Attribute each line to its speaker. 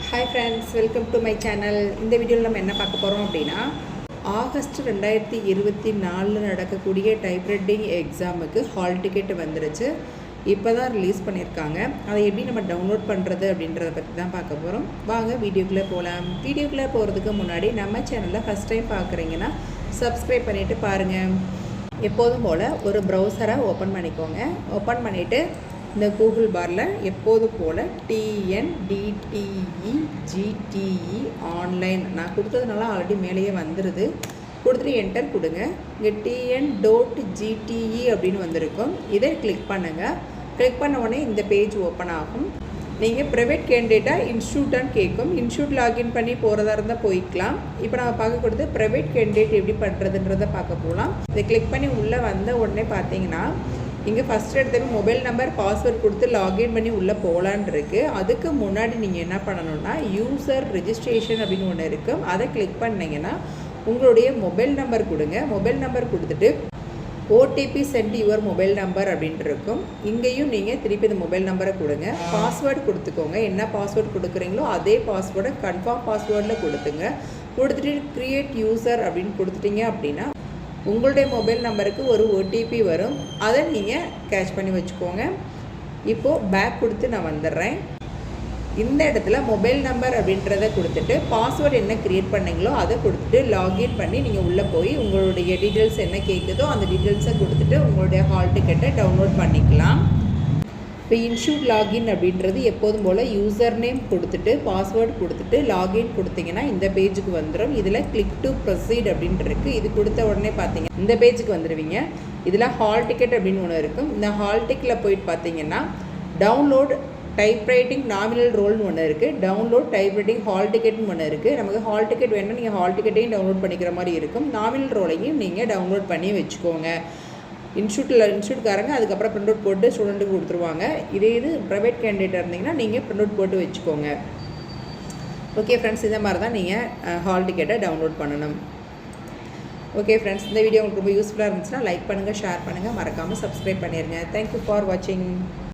Speaker 1: Hi friends, welcome to my channel. இந்த வீடியோவில் நம்ம என்ன பார்க்க போகிறோம் அப்படின்னா, ஆகஸ்ட் 2024 நடக்கக்கூடிய டைப்ரைட்டிங் எக்ஸாமுக்கு ஹால் டிக்கெட் வந்துருச்சு. இப்போ தான் ரிலீஸ் பண்ணியிருக்காங்க. அதை எப்படி நம்ம டவுன்லோட் பண்ணுறது அப்படின்றத பற்றி தான் பார்க்க போகிறோம். வாங்க வீடியோக்குள்ளே போகலாம். வீடியோக்குள்ளே போகிறதுக்கு முன்னாடி நம்ம சேனலில் ஃபஸ்ட் டைம் பார்க்குறீங்கன்னா சப்ஸ்கிரைப் பண்ணிவிட்டு பாருங்கள். எப்போதும் போல் ஒரு ப்ரௌசரை ஓப்பன் பண்ணிக்கோங்க. ஓப்பன் பண்ணிவிட்டு இந்த கூகுள் பாரில் எப்போதும் போல் TNDTEGTE ஆன்லைன் நான் கொடுத்ததுனால ஆல்ரெடி மேலேயே வந்துடுது. கொடுத்துட்டு என்டர் கொடுங்க. இங்கே TN.GTE அப்படின்னு வந்திருக்கும். இதை கிளிக் பண்ணுங்கள். கிளிக் பண்ண உடனே இந்த பேஜ் ஓப்பன் ஆகும். நீங்கள் ப்ரைவேட் கேண்டிடேட்டாக இன்ஸ்டியூட்டான்னு கேட்கும். இன்ஸ்டியூட் லாகின் பண்ணி போகிறதா இருந்தால் போய்க்கலாம். இப்போ நம்ம பார்க்கக்கூடியது ப்ரைவேட் கேண்டிடேட் எப்படி பண்ணுறதுன்றதை பார்க்க போகலாம். இதை கிளிக் பண்ணி உள்ளே வந்த உடனே பார்த்தீங்கன்னா இங்கே ஃபஸ்ட் எடுத்தவங்க மொபைல் நம்பர் பாஸ்வேர்ட் கொடுத்து லாகின் பண்ணி உள்ளே போகலான் இருக்குது. அதுக்கு முன்னாடி நீங்கள் என்ன பண்ணணும்னா யூசர் ரெஜிஸ்ட்ரேஷன் அப்படின்னு ஒன்று இருக்கும். அதை கிளிக் பண்ணிங்கன்னா உங்களுடைய மொபைல் நம்பர் கொடுங்க. மொபைல் நம்பர் கொடுத்துட்டு OTP sent your mobile number அப்படின்ட்டு இருக்கும். இங்கேயும் நீங்கள் திருப்பி இந்த மொபைல் நம்பரை கொடுங்க. பாஸ்வேர்டு கொடுத்துக்கோங்க. என்ன பாஸ்வேர்டு கொடுக்குறீங்களோ அதே பாஸ்வேர்டை கன்ஃபார்ம் பாஸ்வேர்டில் கொடுத்துங்க. கொடுத்துட்டு க்ரியேட் யூசர் அப்படின்னு கொடுத்துட்டீங்க அப்படின்னா உங்களுடைய மொபைல் நம்பருக்கு ஒரு OTP வரும். அதை நீங்கள் கேட்ச் பண்ணி வச்சுக்கோங்க. இப்போது பேக் கொடுத்து நான் வந்துடுறேன். இந்த இடத்துல மொபைல் நம்பர் அப்படின்றத கொடுத்துட்டு பாஸ்வேர்டு என்ன க்ரியேட் பண்ணிங்களோ அதை கொடுத்துட்டு லாகின் பண்ணி நீங்கள் உள்ளே போய் உங்களுடைய டீட்டெயில்ஸ் என்ன கேட்குதோ அந்த டீட்டெயில்ஸை கொடுத்துட்டு உங்களுடைய ஹால் டிக்கெட்டை டவுன்லோட் பண்ணிக்கலாம். இப்போ இன்ஸ்டியூட் லாகின் அப்படின்றது எப்போதும் போல் யூசர் நேம் கொடுத்துட்டு பாஸ்வேர்டு கொடுத்துட்டு லாகின் கொடுத்தீங்கன்னா இந்த பேஜுக்கு வந்துடும். இதில் கிளிக் டு ப்ரொசீட் அப்படின்ட்டு இருக்குது. இது கொடுத்த உடனே பார்த்தீங்க இந்த பேஜுக்கு வந்துடுவீங்க. இதில் ஹால் டிக்கெட் அப்படின்னு ஒன்று இருக்கும். இந்த ஹால் டிக்கெட்டில் போயிட்டு பார்த்தீங்கன்னா டவுன்லோட் டைப்ரைட்டிங் நாமினல் ரோல்னு ஒன்று இருக்குது. டவுன்லோட் டைப்ரைட்டிங் ஹால் டிக்கெட்னு ஒன்று இருக்குது. நமக்கு ஹால் டிக்கெட் வேணும்னா நீங்கள் ஹால் டிக்கெட்டையும் டவுன்லோட் பண்ணிக்கிற மாதிரி இருக்கும். நாமினல் ரோலையும் நீங்கள் டவுன்லோட் பண்ணி வச்சுக்கோங்க. இன்ஸ்டியூட்காரங்க அதுக்கப்புறம் ப்ரிண்ட் அவுட் போட்டு ஸ்டூடெண்ட்டுக்கு கொடுத்துருவாங்க. இது ப்ரைவேட் கேண்டிடேட்டாக இருந்தீங்கன்னா நீங்கள் ப்ரிண்ட் அவுட் போட்டு வச்சுக்கோங்க. ஓகே ஃப்ரெண்ட்ஸ், இந்த மாதிரி தான் நீங்கள் ஹால் டிக்கெட்டை டவுன்லோட் பண்ணணும். ஓகே ஃப்ரெண்ட்ஸ், இந்த வீடியோ உங்களுக்கு ரொம்ப யூஸ்ஃபுல்லாக இருந்துச்சுன்னா லைக் பண்ணுங்கள், ஷேர் பண்ணுங்கள், மறக்காமல் சப்ஸ்கிரைப் பண்ணிடுங்க. தேங்க்யூ ஃபார் வாட்சிங்.